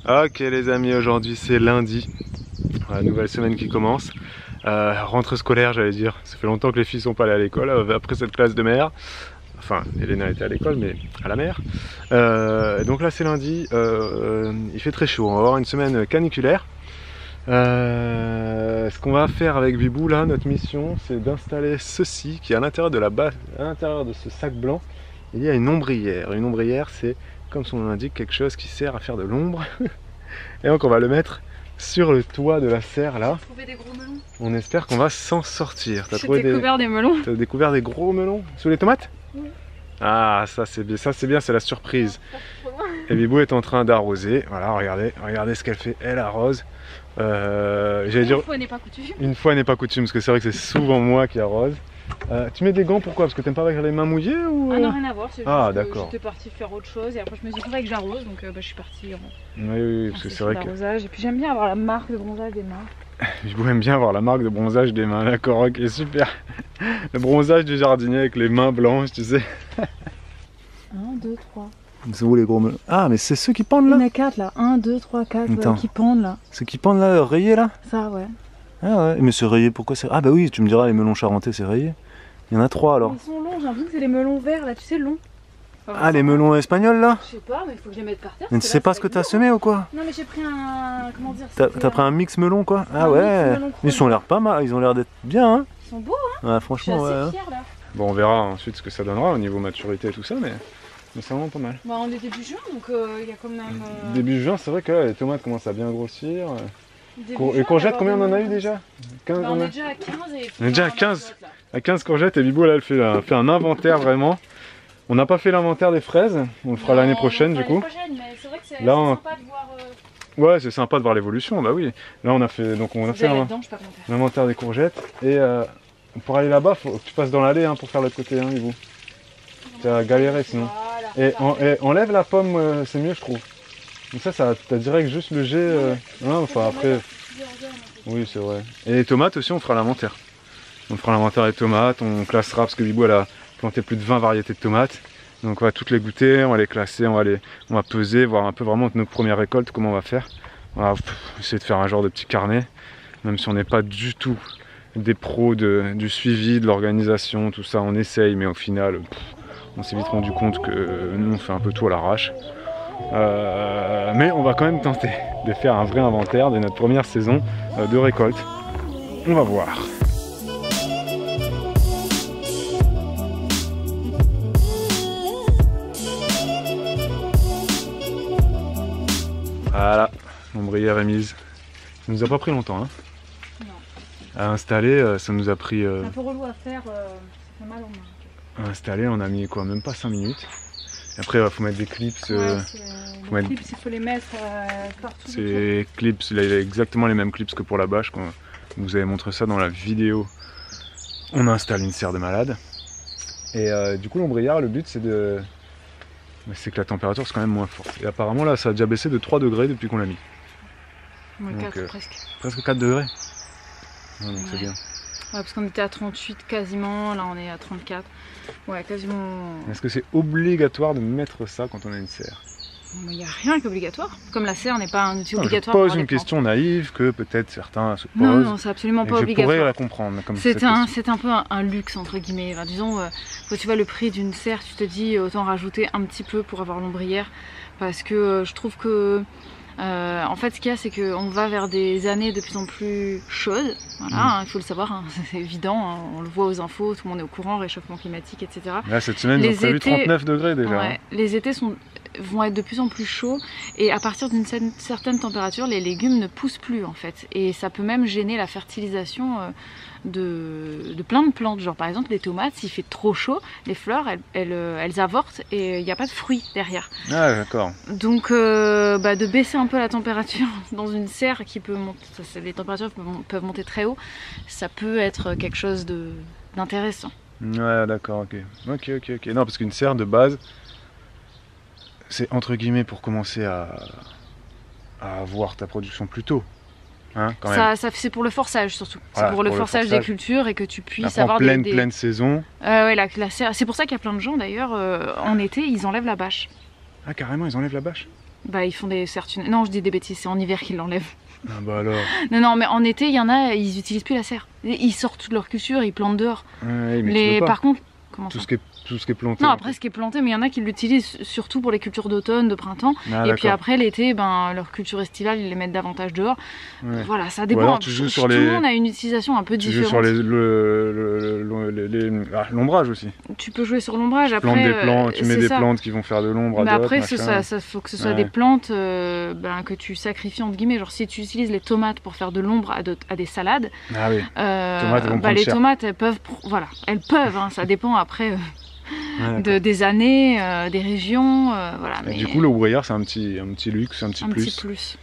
Ok les amis, aujourd'hui c'est lundi, la nouvelle semaine qui commence. Rentrée scolaire j'allais dire, ça fait longtemps que les filles sont pas allées à l'école après cette classe de mer. Enfin, Elena était à l'école mais à la mer. Donc là c'est lundi, il fait très chaud, on va avoir une semaine caniculaire. Ce qu'on va faire avec Bibou là, notre mission c'est d'installer ceci qui est à l'intérieur de la base, à l'intérieur de ce sac blanc. Il y a une ombrière. Une ombrière c'est, comme son nom l'indique, quelque chose qui sert à faire de l'ombre. Et donc on va le mettre sur le toit de la serre là. Trouver des gros melons. On espère qu'on va s'en sortir. J'ai découvert des melons. T'as découvert des gros melons sous les tomates? Oui. Ah ça c'est bien, c'est la surprise. Et Bibou est en train d'arroser. Voilà, regardez ce qu'elle fait. Elle arrose. J'allais dire. Une fois n'est pas coutume. Une fois n'est pas coutume, parce que c'est vrai que c'est souvent moi qui arrose. Tu mets des gants pourquoi? Parce que t'aimes pas avec les mains mouillées ou... Ah non, rien à voir, c'est Ah, juste que d'accord. j'étais partie faire autre chose et après je me suis dit que j'arrose, donc je suis partie en... Oui, parce que c'est vrai que... Et puis j'aime bien avoir la marque de bronzage des mains. Je aime bien avoir la marque de bronzage des mains, d'accord, ok, super. Le bronzage du jardinier avec les mains blanches, tu sais. 1, 2, 3. C'est où les gros melons? Ah, mais c'est ceux qui pendent Il y en là? a 4 là, 1, 2, 3, 4 Attends. qui pendent là. Ceux qui pendent là, rayés là? Ça, ouais. Ah ouais, mais c'est rayé, pourquoi c'est... Ah bah oui, tu me diras, les melons charentais c'est rayé. Il y en a 3 alors. Ils sont longs, j'ai l'impression que c'est les melons verts là, tu sais, longs. Enfin, Ah, les melons espagnols là? Je sais pas, mais il faut que je les mette par terre. Mais tu sais pas ce que t'as semé ou quoi? Non, mais j'ai pris un. Comment dire? T'as pris un mix melon quoi? Ah Un ouais, mix melon ils ont l'air pas mal, ils ont l'air d'être bien hein. Ils sont beaux, hein? Ouais, Je suis franchement assez ouais. fière là. Bon, on verra ensuite ce que ça donnera au niveau maturité et tout ça, mais c'est vraiment pas mal. Bah, on est début juin, donc il y a quand même. Début juin, c'est vrai que là, les tomates commencent à bien grossir. Début Et juin, courgettes, il va y combien on avoir en a des eu melons. déjà? 15, Bah, on est déjà à 15 et. On est déjà à 15. À 15 courgettes et Bibou là, elle fait un inventaire vraiment. On n'a pas fait l'inventaire des fraises, on le fera l'année prochaine du coup. Là, on... sympa de voir. Ouais, c'est sympa de voir l'évolution, bah oui. Là on a fait, donc on a fait l'inventaire des courgettes et pour aller là-bas, faut que tu passes dans l'allée hein, pour faire l'autre côté, hein, Bibou. Tu as galéré sinon. Voilà, Et enlève la pomme, c'est mieux je trouve. Donc ça t'as direct juste le jet. Non, enfin après. Oui, c'est vrai. Et les tomates aussi, on fera l'inventaire. On fera l'inventaire des tomates, on classera parce que Bibou elle a planté plus de 20 variétés de tomates. Donc on va toutes les goûter, on va les classer, on va peser, voir un peu vraiment nos premières récoltes, comment on va faire. On va essayer de faire un genre de petit carnet, même si on n'est pas du tout des pros du suivi, de l'organisation, tout ça, on essaye, mais au final, on s'est vite rendu compte que nous on fait un peu tout à l'arrache. Mais on va quand même tenter de faire un vrai inventaire de notre première saison de récolte. On va voir. Voilà, l'ombrière est mise. Ça nous a pas pris longtemps hein. Non. À installer, ça nous a pris... C'est un peu relou à faire, ça fait mal en main. À installer, on a mis quoi, même pas 5 minutes. Et après, il faut mettre des clips. Ouais, les clips, il faut les mettre partout. Ces clips, il a exactement les mêmes clips que pour la bâche. Quand vous avez montré ça dans la vidéo, on installe une serre de malade. Et du coup, l'ombrière, le but c'est que la température soit quand même moins forte. Et apparemment là, ça a déjà baissé de 3 degrés depuis qu'on l'a mis. Ouais, Donc, 4 presque. Presque 4 degrés. Ouais, donc c'est bien. Ouais, parce qu'on était à 38 quasiment, là on est à 34. Ouais, quasiment. Est-ce que c'est obligatoire de mettre ça quand on a une serre? Il n'y a rien qui est obligatoire. Comme la serre n'est pas un outil Non, obligatoire. je pose une question naïve que peut-être certains se posent. Non, non, c'est absolument pas je obligatoire. pourrais la comprendre. C'est un peu un luxe entre guillemets. Enfin, disons, quand tu vois le prix d'une serre, tu te dis autant rajouter un petit peu pour avoir l'ombrière. Parce que je trouve que en fait, ce qu'il y a, c'est qu'on va vers des années de plus en plus chaudes. Voilà, hein, il faut le savoir, hein, c'est évident. Hein, on le voit aux infos, tout le monde est au courant, réchauffement climatique, etc. Là, cette semaine, ils ont prévu 39 degrés déjà. Ouais, hein. Les étés vont être de plus en plus chauds et à partir d'une certaine température, les légumes ne poussent plus en fait. Et ça peut même gêner la fertilisation de plein de plantes. Genre par exemple les tomates, s'il fait trop chaud, les fleurs elles avortent et il n'y a pas de fruits derrière. Ah d'accord. Donc de baisser un peu la température dans une serre qui peut monter, les températures peuvent monter très haut, ça peut être quelque chose d'intéressant. Ouais d'accord, ok. Ok. Non parce qu'une serre de base, c'est entre guillemets pour commencer à avoir ta production plus tôt. Hein, quand même. C'est pour le forçage surtout. Voilà, c'est pour le forçage des cultures et que tu puisses avoir pleine saison. Ouais, c'est pour ça qu'il y a plein de gens d'ailleurs en été ils enlèvent la bâche. Ah carrément ils enlèvent la bâche. Bah ils font des serres tunnelières. Non, je dis des bêtises, c'est en hiver qu'ils l'enlèvent. Ah bah alors. Non, mais en été, il y en a, ils utilisent plus la serre. Ils sortent toute leur culture, ils plantent dehors. Ouais, mais tu peux pas. Par contre, comment tout ça ce qui est planté. Non, après ce qui est planté, mais il y en a qui l'utilisent surtout pour les cultures d'automne, de printemps. Ah, et puis après, l'été, ben, leur culture estivale, ils les mettent davantage dehors. Ouais. Voilà, ça Ou dépend. alors tu joues sur Tout le monde a une utilisation un peu tu différente. joues sur l'ombrage aussi. Tu peux jouer sur l'ombrage. Tu plantes des plantes, tu mets des plantes qui vont faire de l'ombre à mais d'autres. après, ça faut que ce soit des plantes que tu sacrifies entre guillemets. Genre si tu utilises les tomates pour faire de l'ombre à des salades, ah oui. Les tomates, elles peuvent, elles peuvent. Hein, ça dépend après. Des années, des régions, voilà. Et du coup, l'ombrière, c'est un petit luxe, un petit plus. Petit plus.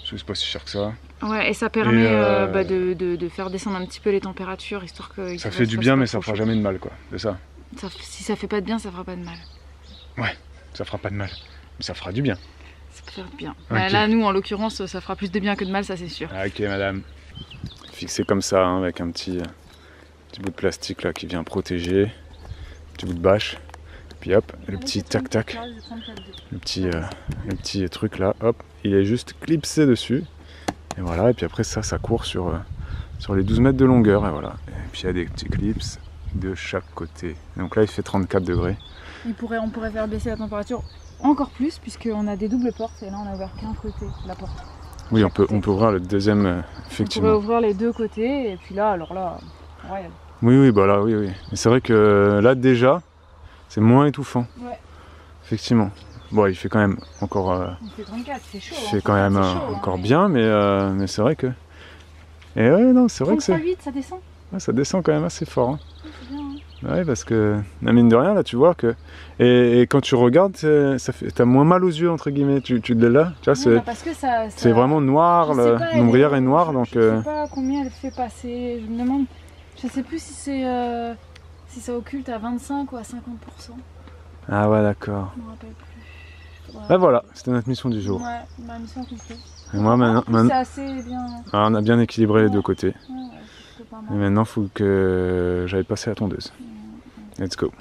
C'est pas si cher que ça. Ouais, et ça permet de faire descendre un petit peu les températures, histoire que... Ça fait du bien, mais ça fera jamais de mal, quoi. C'est ça. Si ça fait pas de bien, ça fera pas de mal. Ouais, ça fera pas de mal. Mais ça fera du bien. Ça peut faire du bien. Okay. Là, nous, en l'occurrence, ça fera plus de bien que de mal, ça c'est sûr. Ah, ok, madame. Fixé comme ça, hein, avec un petit bout de plastique là qui vient protéger. Petit bout de bâche, puis hop, le petit tac-tac, le petit truc là, hop, il est juste clipsé dessus, et voilà, et puis après ça court sur les 12 mètres de longueur, et voilà, et puis il y a des petits clips de chaque côté, donc là il fait 34 degrés. On pourrait faire baisser la température encore plus, puisqu'on a des doubles portes, et là on a ouvert qu'un côté de la porte. Oui, on peut ouvrir le deuxième, effectivement. On pourrait ouvrir les deux côtés, et puis là, alors là, royal. Oui, bah là, oui. Mais c'est vrai que là, déjà, c'est moins étouffant. Ouais. Effectivement. Bon, il fait quand même encore... il fait 34, c'est chaud. Il fait quand même encore bien, mais c'est vrai que... Et ouais, non, c'est vrai que c'est... 33,8, ça descend. Ouais, ça descend quand même assez fort. Hein. Ouais, c'est bien, hein. Ouais, parce que, la mine de rien, là, tu vois que... Et quand tu regardes, t'as moins mal aux yeux, entre guillemets. Tu l'es là, tu vois, oui, parce que c'est vraiment noir, l'ombrière est noire, donc... Je sais pas combien elle fait passer, je me demande... Je sais plus si ça occulte à 25 ou à 50%. Ah ouais, d'accord. Je me rappelle plus. Ah voilà, c'était notre mission du jour. Ouais, ma mission accomplie. Et moi maintenant, c'est assez bien. Alors, on a bien équilibré les deux côtés. Ouais, pas mal. Et maintenant, il faut que j'aille passer la tondeuse. Let's go.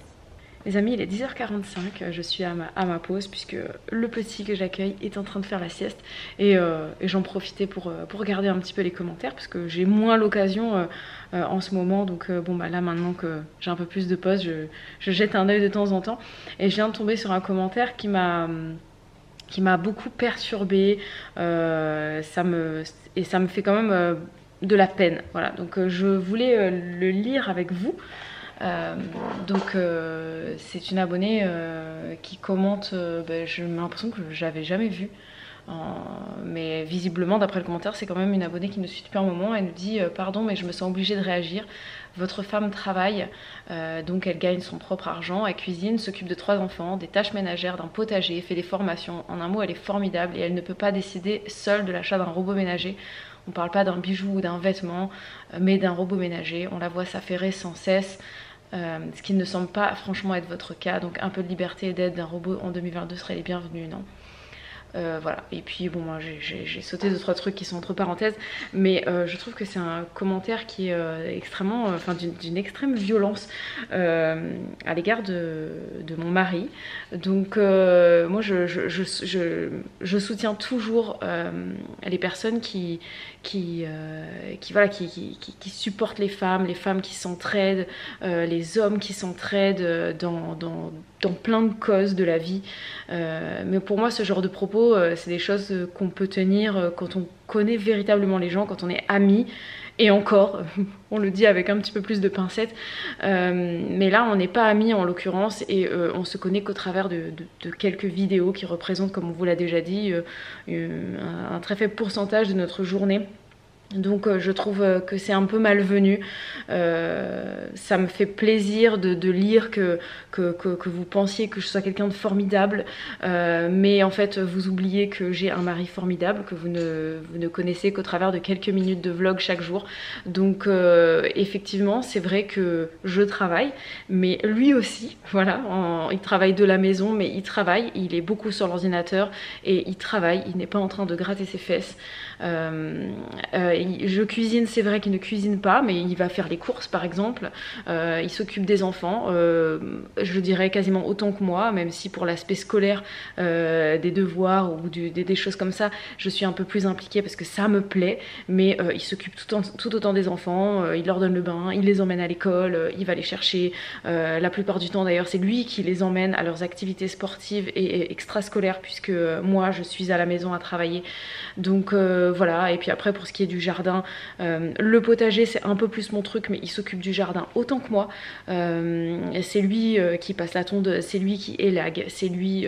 Les amis, il est 10h45, je suis à ma pause puisque le petit que j'accueille est en train de faire la sieste et j'en profitais pour regarder un petit peu les commentaires parce que j'ai moins l'occasion en ce moment, donc bon bah là maintenant que j'ai un peu plus de pause, je jette un œil de temps en temps et je viens de tomber sur un commentaire qui m'a beaucoup perturbée, ça me fait quand même de la peine, voilà, donc je voulais le lire avec vous. C'est une abonnée qui commente, j'ai l'impression que je l'avais jamais vue, mais visiblement d'après le commentaire c'est quand même une abonnée qui nous suit depuis un moment. Elle nous dit pardon mais je me sens obligée de réagir, votre femme travaille, donc elle gagne son propre argent, elle cuisine, s'occupe de 3 enfants, des tâches ménagères, d'un potager, fait des formations, en un mot elle est formidable et elle ne peut pas décider seule de l'achat d'un robot ménager. On ne parle pas d'un bijou ou d'un vêtement, mais d'un robot ménager. On la voit s'affairer sans cesse, ce qui ne semble pas franchement être votre cas. Donc un peu de liberté et d'aide d'un robot en 2022 serait les bienvenus, non ? Voilà, et puis bon, moi j'ai sauté 2-3 trucs qui sont entre parenthèses, mais je trouve que c'est un commentaire qui est extrêmement, d'une extrême violence à l'égard de mon mari. Donc moi je soutiens toujours les personnes qui supportent les femmes qui s'entraident, les hommes qui s'entraident dans plein de causes de la vie. Mais pour moi, ce genre de propos, c'est des choses qu'on peut tenir quand on connaît véritablement les gens, quand on est amis. Et encore, on le dit avec un petit peu plus de pincettes, mais là on n'est pas amis en l'occurrence et on se connaît qu'au travers de quelques vidéos qui représentent, comme on vous l'a déjà dit, un très faible pourcentage de notre journée. Donc je trouve que c'est un peu malvenu. Ça me fait plaisir de lire que vous pensiez que je sois quelqu'un de formidable, mais en fait vous oubliez que j'ai un mari formidable, que vous ne connaissez qu'au travers de quelques minutes de vlog chaque jour. Donc effectivement c'est vrai que je travaille, mais lui aussi, voilà, il travaille de la maison, mais il travaille, il est beaucoup sur l'ordinateur et il travaille, il n'est pas en train de gratter ses fesses. je cuisine, c'est vrai qu'il ne cuisine pas, mais il va faire les courses par exemple. Il s'occupe des enfants, je dirais quasiment autant que moi, même si pour l'aspect scolaire, des devoirs ou des choses comme ça, je suis un peu plus impliquée parce que ça me plaît. Mais il s'occupe tout autant des enfants, il leur donne le bain, il les emmène à l'école, il va les chercher. La plupart du temps d'ailleurs, c'est lui qui les emmène à leurs activités sportives et extrascolaires, puisque moi je suis à la maison à travailler. Donc voilà, et puis après pour ce qui est du jardin, le potager c'est un peu plus mon truc, mais il s'occupe du jardin autant que moi. C'est lui qui passe la tondeuse, c'est lui qui élague, c'est lui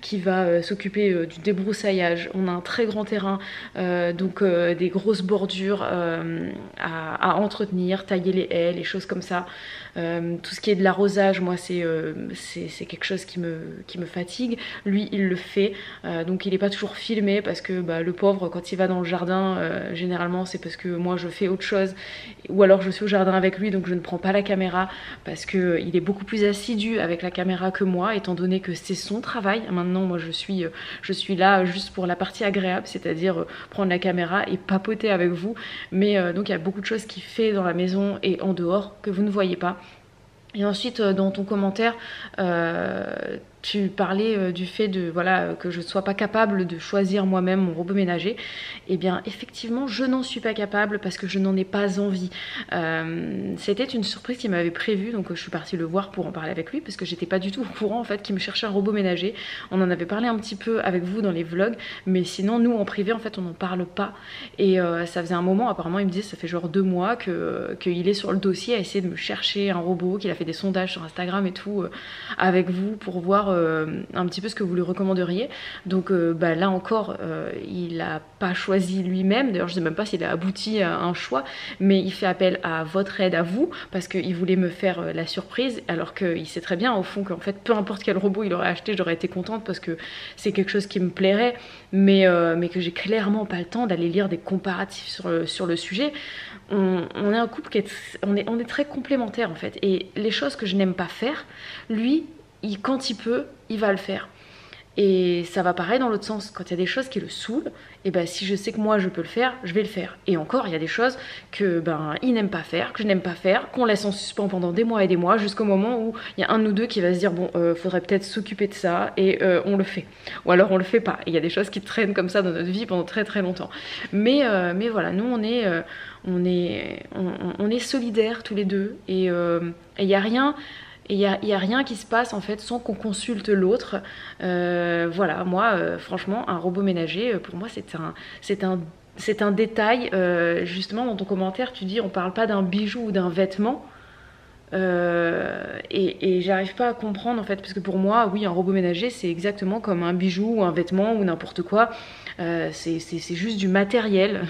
qui va s'occuper du débroussaillage. On a un très grand terrain, donc des grosses bordures à entretenir, tailler les haies, les choses comme ça. Tout ce qui est de l'arrosage, moi c'est quelque chose qui me fatigue. Lui il le fait, donc il n'est pas toujours filmé parce que le pauvre, quand il va dans le jardin, généralement c'est parce que moi je fais autre chose, ou alors je suis au jardin avec lui, donc je ne prends pas la caméra parce que il est beaucoup plus assidu avec la caméra que moi, étant donné que c'est son travail. Maintenant moi je suis là juste pour la partie agréable, c'est-à-dire prendre la caméra et papoter avec vous. Mais donc il y a beaucoup de choses qu'il fait dans la maison et en dehors que vous ne voyez pas. Et ensuite, dans ton commentaire, tu parlais du fait que je ne sois pas capable de choisir moi-même mon robot ménager. Eh bien, effectivement, je n'en suis pas capable parce que je n'en ai pas envie. C'était une surprise qu'il m'avait prévue, donc je suis partie le voir pour en parler avec lui parce que j'étais pas du tout au courant en fait qu'il me cherchait un robot ménager. On en avait parlé un petit peu avec vous dans les vlogs, mais sinon, nous en privé, en fait, on n'en parle pas. Et ça faisait un moment, apparemment, il me disait, ça fait genre 2 mois qu'il est sur le dossier à essayer de me chercher un robot, qu'il a fait des sondages sur Instagram et tout avec vous pour voir un petit peu ce que vous lui recommanderiez. Donc là encore, il n'a pas choisi lui-même. D'ailleurs, je ne sais même pas s'il a abouti à un choix, mais il fait appel à votre aide, à vous, parce qu'il voulait me faire la surprise, alors qu'il sait très bien au fond qu'en fait, peu importe quel robot il aurait acheté, j'aurais été contente parce que c'est quelque chose qui me plairait, mais que j'ai clairement pas le temps d'aller lire des comparatifs sur le sujet. On est un couple on est très complémentaires en fait, et les choses que je n'aime pas faire, lui, quand il peut, il va le faire. Et ça va pareil dans l'autre sens, quand il y a des choses qui le saoulent, et si je sais que moi je peux le faire, je vais le faire. Et encore, il y a des choses que il n'aime pas faire, que je n'aime pas faire, qu'on laisse en suspens pendant des mois et des mois, jusqu'au moment où il y a un de nous deux qui va se dire bon, faudrait peut-être s'occuper de ça, et on le fait. Ou alors on le fait pas. Il y a des choses qui traînent comme ça dans notre vie pendant très très longtemps. Mais voilà, nous on est solidaires tous les deux, et il n'y a rien. Et il n'y a rien qui se passe en fait sans qu'on consulte l'autre. Voilà, moi franchement un robot ménager pour moi c'est un détail. Justement dans ton commentaire tu dis on parle pas d'un bijou ou d'un vêtement. Et j'arrive pas à comprendre en fait, parce que pour moi oui un robot ménager c'est exactement comme un bijou ou un vêtement ou n'importe quoi. C'est juste du matériel.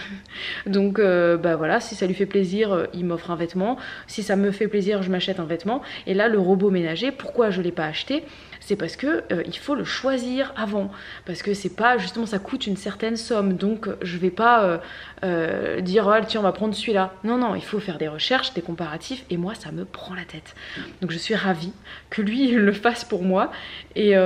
Donc voilà, si ça lui fait plaisir, il m'offre un vêtement. Si ça me fait plaisir, je m'achète un vêtement. Et là, le robot ménager, pourquoi je ne l'ai pas acheté? C'est parce que il faut le choisir avant. Parce que c'est pas, justement, ça coûte une certaine somme. Donc je vais pas dire, oh, tiens, on va prendre celui-là. Non, non, il faut faire des recherches, des comparatifs. Et moi, ça me prend la tête. Donc je suis ravie que lui le fasse pour moi. Et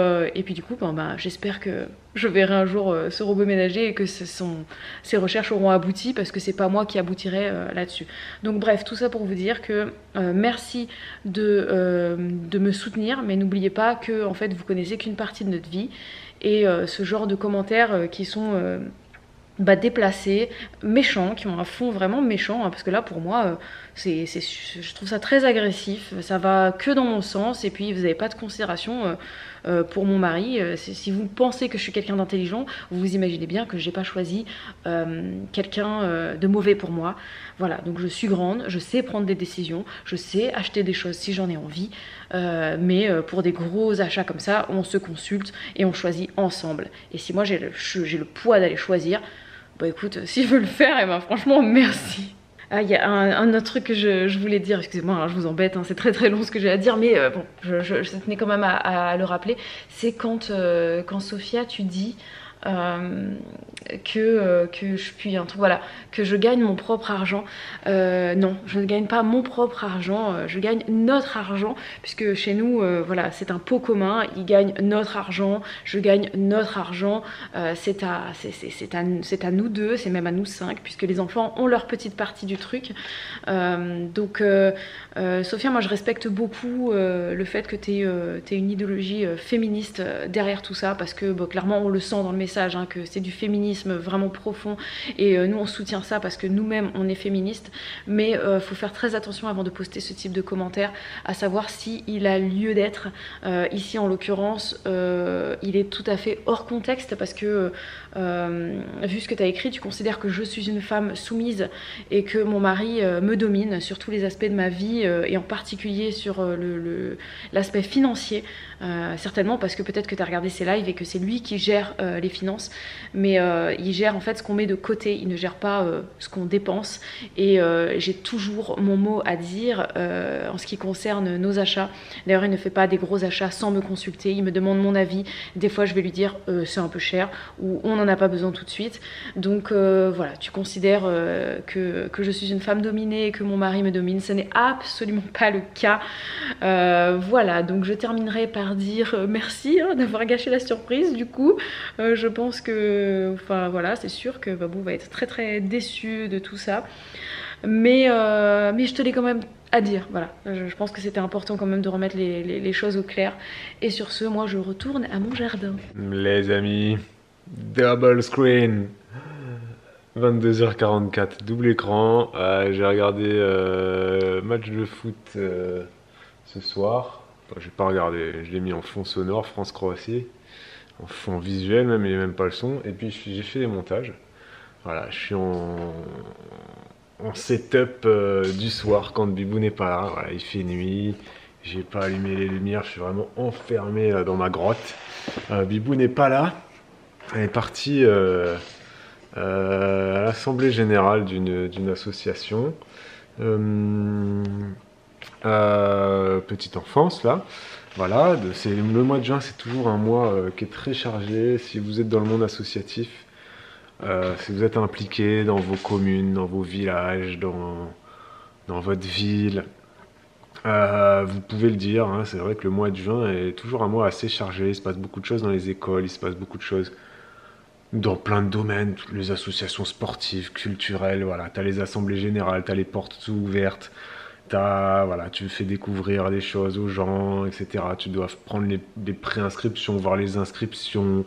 puis du coup, j'espère que je verrai un jour ce robot ménager et que ses recherches auront abouti, parce que c'est pas moi qui aboutirai là-dessus. Donc bref, tout ça pour vous dire que merci de me soutenir, mais n'oubliez pas que en fait vous connaissez qu'une partie de notre vie, et ce genre de commentaires qui sont déplacés, méchants, qui ont un fond vraiment méchant, parce que là pour moi je trouve ça très agressif, ça va que dans mon sens, et puis vous n'avez pas de considération pour mon mari. Si vous pensez que je suis quelqu'un d'intelligent, vous imaginez bien que j'ai pas choisi quelqu'un de mauvais pour moi. Voilà, donc je suis grande, je sais prendre des décisions, je sais acheter des choses si j'en ai envie, mais pour des gros achats comme ça, on se consulte et on choisit ensemble. Et si moi j'ai le poids d'aller choisir, écoute, s'il veut le faire, franchement merci. Ah, il y a un autre truc que je voulais dire, excusez-moi, je vous embête, c'est très très long ce que j'ai à dire, mais je tenais quand même à le rappeler. C'est quand Sophia, tu dis que je puis un truc, voilà, que je gagne mon propre argent. Non, je ne gagne pas mon propre argent, je gagne notre argent, puisque chez nous, voilà, c'est un pot commun, ils gagnent notre argent, je gagne notre argent, c'est à nous deux, c'est même à nous 5, puisque les enfants ont leur petite partie du truc. Donc Sophia, moi je respecte beaucoup le fait que tu aies une idéologie féministe derrière tout ça, parce que bon, clairement on le sent dans le message, hein, que c'est du féminisme vraiment profond, et nous on soutient ça parce que nous-mêmes on est féministes, mais faut faire très attention avant de poster ce type de commentaires, à savoir si il a lieu d'être. Ici en l'occurrence il est tout à fait hors contexte, parce que vu ce que tu as écrit, tu considères que je suis une femme soumise et que mon mari me domine sur tous les aspects de ma vie, et en particulier sur l'aspect financier, certainement parce que peut-être que tu as regardé ses lives et que c'est lui qui gère les finances, mais il gère en fait ce qu'on met de côté, il ne gère pas ce qu'on dépense, et j'ai toujours mon mot à dire en ce qui concerne nos achats. D'ailleurs il ne fait pas des gros achats sans me consulter, il me demande mon avis, des fois je vais lui dire c'est un peu cher, ou on n'en a pas besoin tout de suite. Donc voilà, tu considères que je suis une femme dominée et que mon mari me domine, ce n'est absolument pas le cas. Voilà, donc je terminerai par dire merci d'avoir gâché la surprise. Du coup je pense que, enfin voilà, c'est sûr que Babou va être très très déçu de tout ça, mais je tenais quand même à dire, voilà, je pense que c'était important quand même de remettre les choses au clair. Et sur ce, moi je retourne à mon jardin. Les amis, double screen, 22h44, double écran. J'ai regardé match de foot ce soir. Enfin, j'ai pas regardé, je l'ai mis en fond sonore, France-Croatie, en fond visuel même, il n'y a même pas le son. Et puis j'ai fait des montages. Voilà, je suis en setup du soir quand Bibou n'est pas là. Voilà, il fait nuit, j'ai pas allumé les lumières, je suis vraiment enfermé dans ma grotte. Bibou n'est pas là, elle est partie à l'assemblée générale d'une association petite enfance là. Voilà, le mois de juin, c'est toujours un mois qui est très chargé. Si vous êtes dans le monde associatif, si vous êtes impliqué dans vos communes, dans vos villages, dans votre ville, vous pouvez le dire, hein, c'est vrai que le mois de juin est toujours un mois assez chargé. Il se passe beaucoup de choses dans les écoles, il se passe beaucoup de choses dans plein de domaines, toutes les associations sportives, culturelles, voilà, t'as les assemblées générales, t'as les portes ouvertes, voilà, tu fais découvrir des choses aux gens, etc. Tu dois prendre des préinscriptions, voir les inscriptions,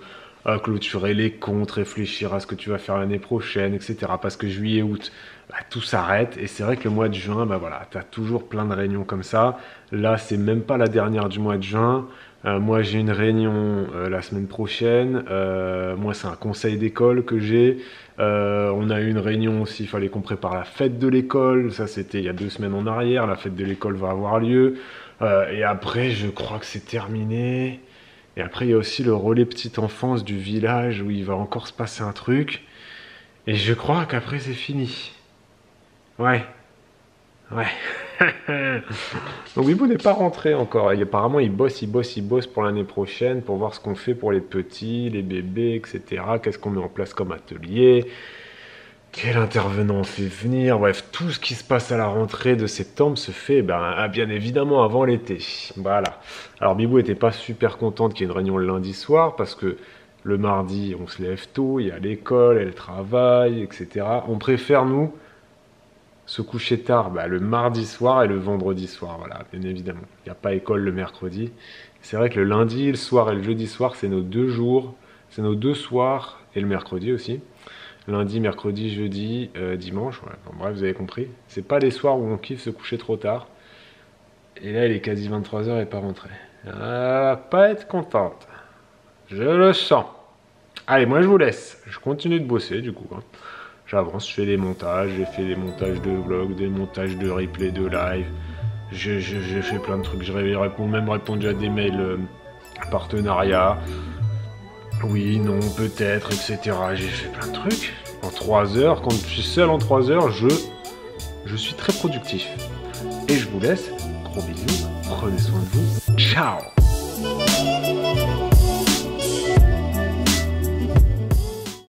clôturer les comptes, réfléchir à ce que tu vas faire l'année prochaine, etc. Parce que juillet, août, bah, tout s'arrête. Et c'est vrai que le mois de juin, bah, voilà, tu as toujours plein de réunions comme ça. Là, c'est même pas la dernière du mois de juin. Moi, j'ai une réunion la semaine prochaine. Moi, c'est un conseil d'école que j'ai. On a eu une réunion aussi, il fallait qu'on prépare la fête de l'école. Ça, c'était il y a 2 semaines en arrière. La fête de l'école va avoir lieu. Et après, je crois que c'est terminé. Et après, il y a aussi le relais petite enfance du village où il va encore se passer un truc. Et je crois qu'après, c'est fini. Ouais. Donc Bibou n'est pas rentré encore. Et apparemment, il bosse pour l'année prochaine, pour voir ce qu'on fait pour les petits, les bébés, etc. Qu'est-ce qu'on met en place comme atelier, quel intervenant on fait venir. Bref, tout ce qui se passe à la rentrée de septembre se fait bien évidemment avant l'été. Voilà. Alors Bibou n'était pas super contente qu'il y ait une réunion le lundi soir, parce que le mardi, on se lève tôt, il y a l'école, elle travaille, etc. On préfère, nous, se coucher tard le mardi soir et le vendredi soir, voilà, bien évidemment. Il n'y a pas école le mercredi. C'est vrai que le lundi, le soir et le jeudi soir, c'est nos 2 jours, c'est nos 2 soirs, et le mercredi aussi. Lundi, mercredi, jeudi, dimanche, ouais. Bon, bref, vous avez compris. C'est pas les soirs où on kiffe se coucher trop tard. Et là, il est quasi 23h, elle n'est pas rentrée. Elle va pas être contente. Je le sens. Allez, moi je vous laisse. Je continue de bosser du coup, hein. J'avance, je fais des montages, j'ai fait des montages de vlog, des montages de replay, de live. J'ai fait plein de trucs, j'ai même répondu à des mails partenariat. Oui, non, peut-être, etc. J'ai fait plein de trucs. En 3 heures, quand je suis seul en 3 heures, je suis très productif. Et je vous laisse, gros bisous, prenez soin de vous, ciao.